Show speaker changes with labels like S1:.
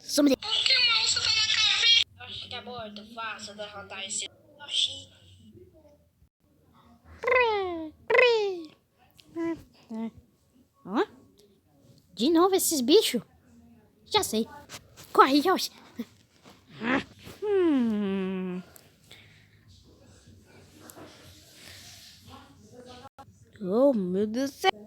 S1: Some dele.
S2: Por que o monstro tá na caveira? Acho que é muito fácil derrotar esse Yoshi.
S1: Ó. De novo esses bichos? Já sei. Corre, Yoshi. Oh, meu Deus do céu.